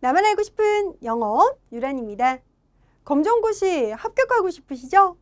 나만 알고 싶은 영어 유란입니다. 검정고시 합격하고 싶으시죠?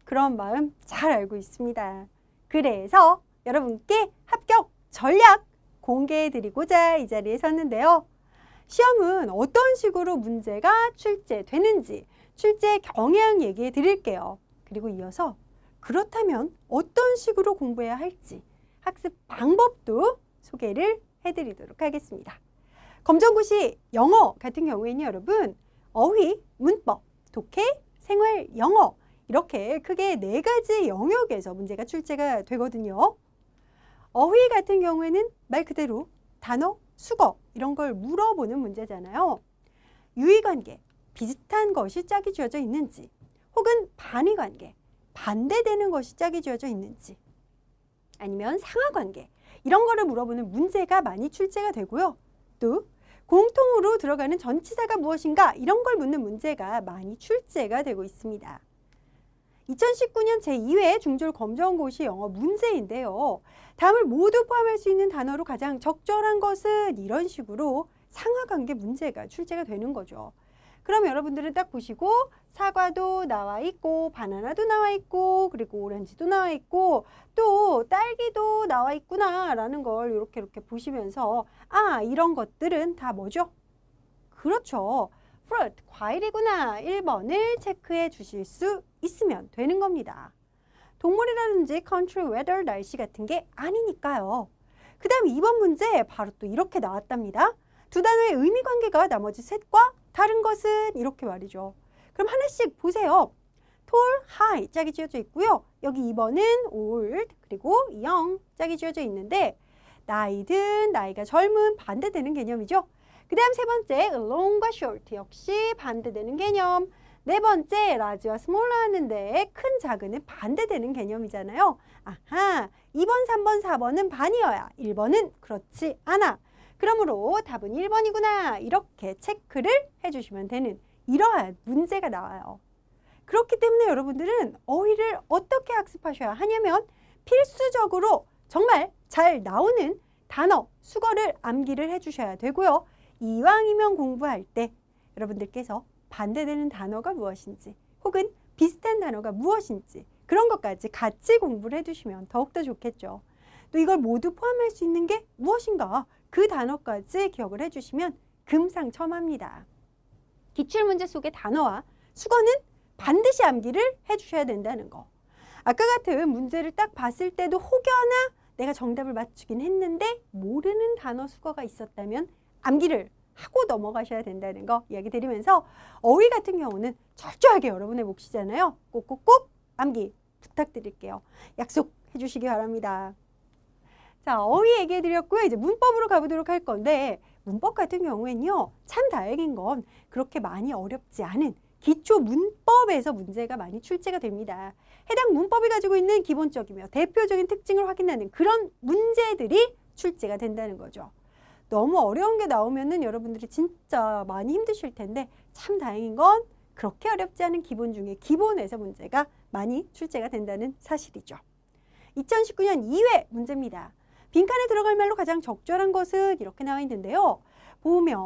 그런 마음 잘 알고 있습니다. 그래서 여러분께 합격 전략 공개해드리고자 이 자리에 섰는데요. 시험은 어떤 식으로 문제가 출제되는지 출제 경향 얘기해 드릴게요. 그리고 이어서 그렇다면 어떤 식으로 공부해야 할지 학습 방법도 소개를 해드리도록 하겠습니다. 검정고시 영어 같은 경우에는 여러분 어휘, 문법, 독해, 생활 영어 이렇게 크게 4가지 영역에서 문제가 출제가 되거든요. 어휘 같은 경우에는 말 그대로 단어, 수거 이런 걸 물어보는 문제잖아요. 유의관계, 비슷한 것이 짝이 지어져 있는지 혹은 반의관계, 반대되는 것이 짝이 지어져 있는지 아니면 상하관계 이런 거를 물어보는 문제가 많이 출제가 되고요. 또 공통으로 들어가는 전치사가 무엇인가 이런 걸 묻는 문제가 많이 출제가 되고 있습니다. 2019년 제2회 중졸 검정고시 영어 문제인데요. 다음을 모두 포함할 수 있는 단어로 가장 적절한 것은 이런 식으로 상하관계 문제가 출제가 되는 거죠. 그럼 여러분들은 딱 보시고 사과도 나와 있고 바나나도 나와 있고 그리고 오렌지도 나와 있고 또 딸기도 나와 있구나 라는 걸 이렇게 보시면서 아 이런 것들은 다 뭐죠? 그렇죠. fruit, 과일이구나 1번을 체크해 주실 수 있으면 되는 겁니다. 동물이라든지 country, weather, 날씨 같은 게 아니니까요. 그 다음 2번 문제 바로 또 이렇게 나왔답니다. 두 단어의 의미 관계가 나머지 셋과 다른 것은 이렇게 말이죠. 그럼 하나씩 보세요. tall, high 짝이 지어져 있고요. 여기 2번은 old 그리고 young 짝이 지어져 있는데 나이든 나이가 젊은 반대되는 개념이죠. 그 다음 세 번째 long과 short 역시 반대되는 개념. 네 번째 large와 small 하는데 큰 작은은 반대되는 개념이잖아요. 아하 2번, 3번, 4번은 반이어야 1번은 그렇지 않아. 그러므로 답은 1번이구나 이렇게 체크를 해주시면 되는 이러한 문제가 나와요. 그렇기 때문에 여러분들은 어휘를 어떻게 학습하셔야 하냐면 필수적으로 정말 잘 나오는 단어, 수거를 암기를 해주셔야 되고요. 이왕이면 공부할 때 여러분들께서 반대되는 단어가 무엇인지 혹은 비슷한 단어가 무엇인지 그런 것까지 같이 공부를 해두시면 더욱더 좋겠죠. 또 이걸 모두 포함할 수 있는 게 무엇인가 그 단어까지 기억을 해주시면 금상첨화입니다. 기출문제 속의 단어와 수거는 반드시 암기를 해주셔야 된다는 거. 아까 같은 문제를 딱 봤을 때도 혹여나 내가 정답을 맞추긴 했는데 모르는 단어 수거가 있었다면 암기를 하고 넘어가셔야 된다는 거 이야기 드리면서 어휘 같은 경우는 철저하게 여러분의 몫이잖아요. 꼭꼭꼭 암기 부탁드릴게요. 약속해 주시기 바랍니다. 자, 어휘 얘기해 드렸고요. 이제 문법으로 가보도록 할 건데 문법 같은 경우에는요. 참 다행인 건 그렇게 많이 어렵지 않은 기초 문법에서 문제가 많이 출제가 됩니다. 해당 문법이 가지고 있는 기본적이며 대표적인 특징을 확인하는 그런 문제들이 출제가 된다는 거죠. 너무 어려운 게 나오면은 여러분들이 진짜 많이 힘드실 텐데 참 다행인 건 그렇게 어렵지 않은 기본 중에 기본에서 문제가 많이 출제가 된다는 사실이죠. 2019년 2회 문제입니다. 빈칸에 들어갈 말로 가장 적절한 것은 이렇게 나와 있는데요. 보면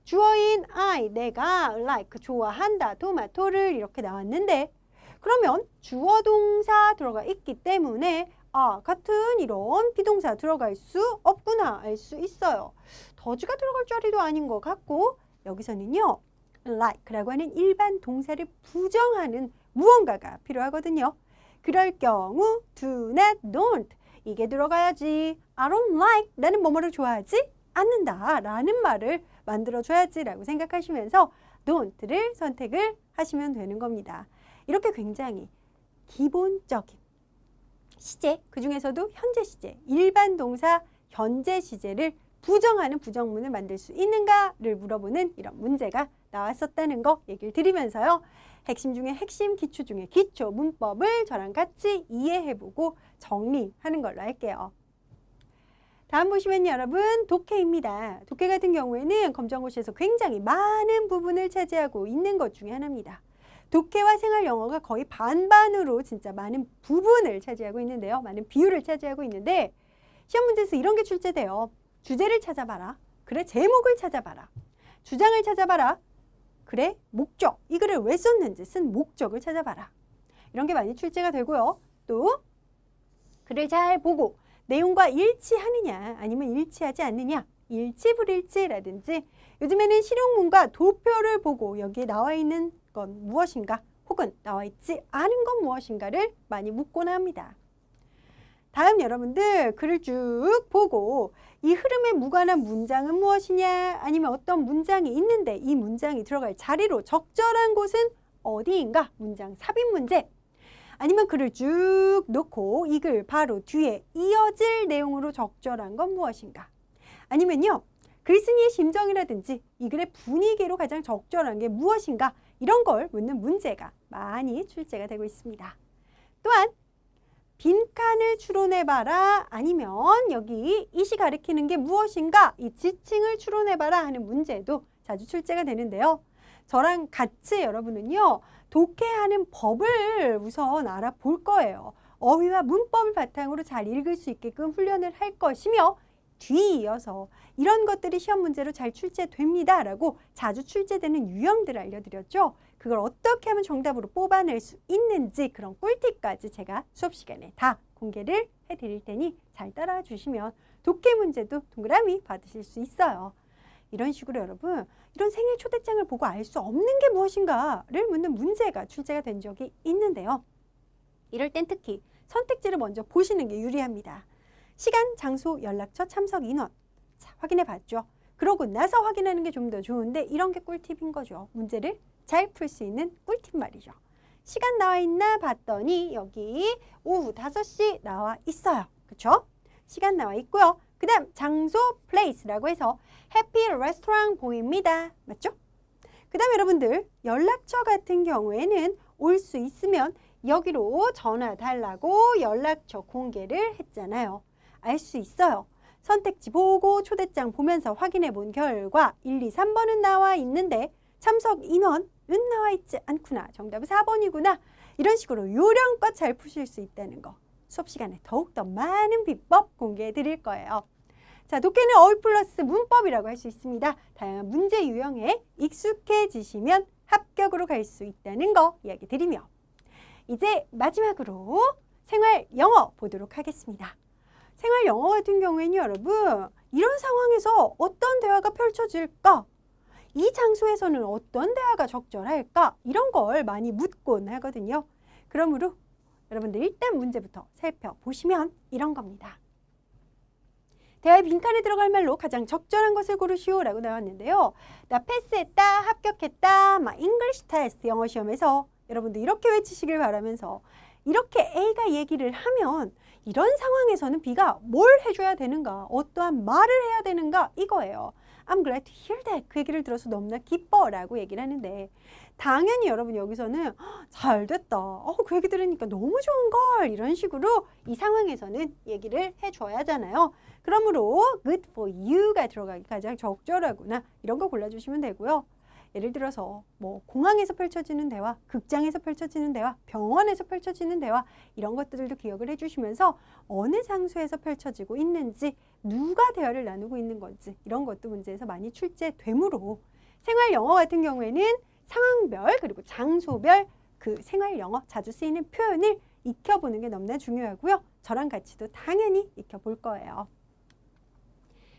주어인 I, 내가 like, 좋아한다, 토마토를 이렇게 나왔는데 그러면 주어 동사 들어가 있기 때문에 아, 같은 이런 비동사 들어갈 수 없구나 알 수 있어요. 더즈가 들어갈 자리도 아닌 것 같고 여기서는요. like라고 하는 일반 동사를 부정하는 무언가가 필요하거든요. 그럴 경우 do not, don't 이게 들어가야지. I don't like 나는 뭐뭐를 좋아하지 않는다 라는 말을 만들어줘야지 라고 생각하시면서 don't를 선택을 하시면 되는 겁니다. 이렇게 굉장히 기본적인 시제, 그 중에서도 현재 시제, 일반 동사 현재 시제를 부정하는 부정문을 만들 수 있는가를 물어보는 이런 문제가 나왔었다는 거 얘기를 드리면서요. 핵심 중에 핵심, 기초 중에 기초 문법을 저랑 같이 이해해보고 정리하는 걸로 할게요. 다음 보시면 여러분 독해입니다. 독해 같은 경우에는 검정고시에서 굉장히 많은 부분을 차지하고 있는 것 중에 하나입니다. 독해와 생활 영어가 거의 반반으로 진짜 많은 부분을 차지하고 있는데요. 많은 비율을 차지하고 있는데 시험 문제에서 이런 게 출제돼요. 주제를 찾아봐라. 그래 제목을 찾아봐라. 주장을 찾아봐라. 그래, 목적. 이 글을 왜 썼는지 쓴 목적을 찾아봐라. 이런 게 많이 출제가 되고요. 또 글을 잘 보고 내용과 일치하느냐 아니면 일치하지 않느냐, 일치불일치라든지 요즘에는 실용문과 도표를 보고 여기에 나와 있는 건 무엇인가 혹은 나와 있지 않은 건 무엇인가를 많이 묻곤 합니다. 다음 여러분들 글을 쭉 보고 이 흐름에 무관한 문장은 무엇이냐 아니면 어떤 문장이 있는데 이 문장이 들어갈 자리로 적절한 곳은 어디인가, 문장 삽입 문제. 아니면 글을 쭉 놓고 이 글 바로 뒤에 이어질 내용으로 적절한 건 무엇인가. 아니면요, 글쓴이의 심정이라든지 이 글의 분위기로 가장 적절한 게 무엇인가, 이런 걸 묻는 문제가 많이 출제가 되고 있습니다. 또한 빈칸을 추론해봐라 아니면 여기 이시 가리키는 게 무엇인가, 이 지칭을 추론해봐라 하는 문제도 자주 출제가 되는데요. 저랑 같이 여러분은요, 독해하는 법을 우선 알아볼 거예요. 어휘와 문법을 바탕으로 잘 읽을 수 있게끔 훈련을 할 것이며 뒤이어서 이런 것들이 시험 문제로 잘 출제됩니다 라고 자주 출제되는 유형들을 알려드렸죠. 그걸 어떻게 하면 정답으로 뽑아낼 수 있는지 그런 꿀팁까지 제가 수업 시간에 다 공개를 해드릴 테니 잘 따라와 주시면 독해 문제도 동그라미 받으실 수 있어요. 이런 식으로 여러분, 이런 생일 초대장을 보고 알 수 없는 게 무엇인가를 묻는 문제가 출제가 된 적이 있는데요. 이럴 땐 특히 선택지를 먼저 보시는 게 유리합니다. 시간, 장소, 연락처, 참석 인원. 자, 확인해 봤죠. 그러고 나서 확인하는 게 좀 더 좋은데 이런 게 꿀팁인 거죠. 문제를 잘 풀 수 있는 꿀팁 말이죠. 시간 나와 있나 봤더니 여기 오후 5시 나와 있어요. 그렇죠? 시간 나와 있고요. 그 다음 장소, place라고 해서 해피 레스토랑 보입니다. 맞죠? 그 다음 여러분들 연락처 같은 경우에는 올 수 있으면 여기로 전화 달라고 연락처 공개를 했잖아요. 알 수 있어요. 선택지 보고 초대장 보면서 확인해 본 결과 1, 2, 3번은 나와 있는데 참석 인원은 나와 있지 않구나. 정답은 4번이구나. 이런 식으로 요령껏 잘 푸실 수 있다는 거. 수업 시간에 더욱더 많은 비법 공개해 드릴 거예요. 자, 독해는 어휘 플러스 문법이라고 할 수 있습니다. 다양한 문제 유형에 익숙해지시면 합격으로 갈 수 있다는 거 이야기 드리며 이제 마지막으로 생활 영어 보도록 하겠습니다. 생활 영어 같은 경우에는 여러분, 이런 상황에서 어떤 대화가 펼쳐질까? 이 장소에서는 어떤 대화가 적절할까? 이런 걸 많이 묻곤 하거든요. 그러므로 여러분들 일단 문제부터 살펴보시면 이런 겁니다. 대화의 빈칸에 들어갈 말로 가장 적절한 것을 고르시오 라고 나왔는데요. 나 패스했다, 합격했다, 막 잉글리시 테스트 영어 시험에서 여러분들 이렇게 외치시길 바라면서 이렇게 A가 얘기를 하면 이런 상황에서는 B가 뭘 해줘야 되는가, 어떠한 말을 해야 되는가 이거예요. I'm glad to hear that. 그 얘기를 들어서 너무나 기뻐 라고 얘기를 하는데 당연히 여러분 여기서는 잘 됐다. 그 얘기 들으니까 너무 좋은걸. 이런 식으로 이 상황에서는 얘기를 해줘야 하잖아요. 그러므로 good for you가 들어가기 가장 적절하구나. 이런 거 골라주시면 되고요. 예를 들어서 뭐 공항에서 펼쳐지는 대화, 극장에서 펼쳐지는 대화, 병원에서 펼쳐지는 대화 이런 것들도 기억을 해주시면서 어느 장소에서 펼쳐지고 있는지 누가 대화를 나누고 있는 건지 이런 것도 문제에서 많이 출제되므로 생활 영어 같은 경우에는 상황별 그리고 장소별 그 생활 영어 자주 쓰이는 표현을 익혀보는 게 너무나 중요하고요. 저랑 같이도 당연히 익혀볼 거예요.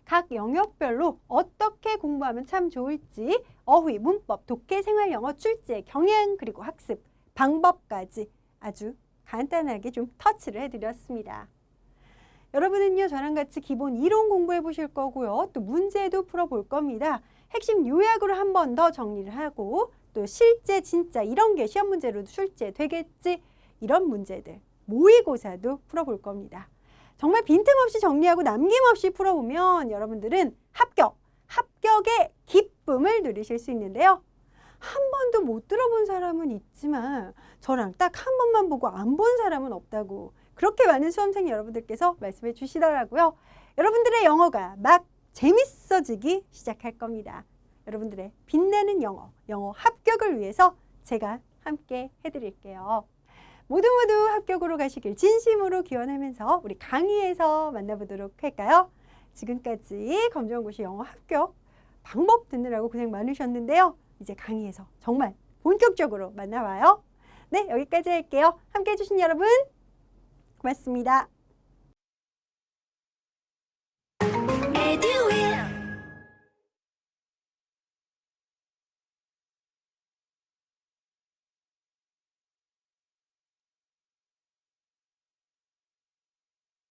각 영역별로 어떻게 공부하면 참 좋을지 어휘, 문법, 독해, 생활 영어 출제, 경향 그리고 학습 방법까지 아주 간단하게 좀 터치를 해드렸습니다. 여러분은요 저랑 같이 기본 이론 공부해 보실 거고요. 또 문제도 풀어볼 겁니다. 핵심 요약으로 한 번 더 정리를 하고 또 실제 진짜 이런 게 시험 문제로도 출제되겠지 이런 문제들 모의고사도 풀어볼 겁니다. 정말 빈틈없이 정리하고 남김없이 풀어보면 여러분들은 합격의 기쁨을 누리실 수 있는데요. 한 번도 못 들어본 사람은 있지만 저랑 딱 한 번만 보고 안 본 사람은 없다고 그렇게 많은 수험생 여러분들께서 말씀해 주시더라고요. 여러분들의 영어가 막 재밌어지기 시작할 겁니다. 여러분들의 빛나는 영어 합격을 위해서 제가 함께 해드릴게요. 모두 합격으로 가시길 진심으로 기원하면서 우리 강의에서 만나보도록 할까요? 지금까지 검정고시 영어 합격 방법 듣느라고 고생 많으셨는데요. 이제 강의에서 정말 본격적으로 만나봐요. 네, 여기까지 할게요. 함께 해주신 여러분 고맙습니다.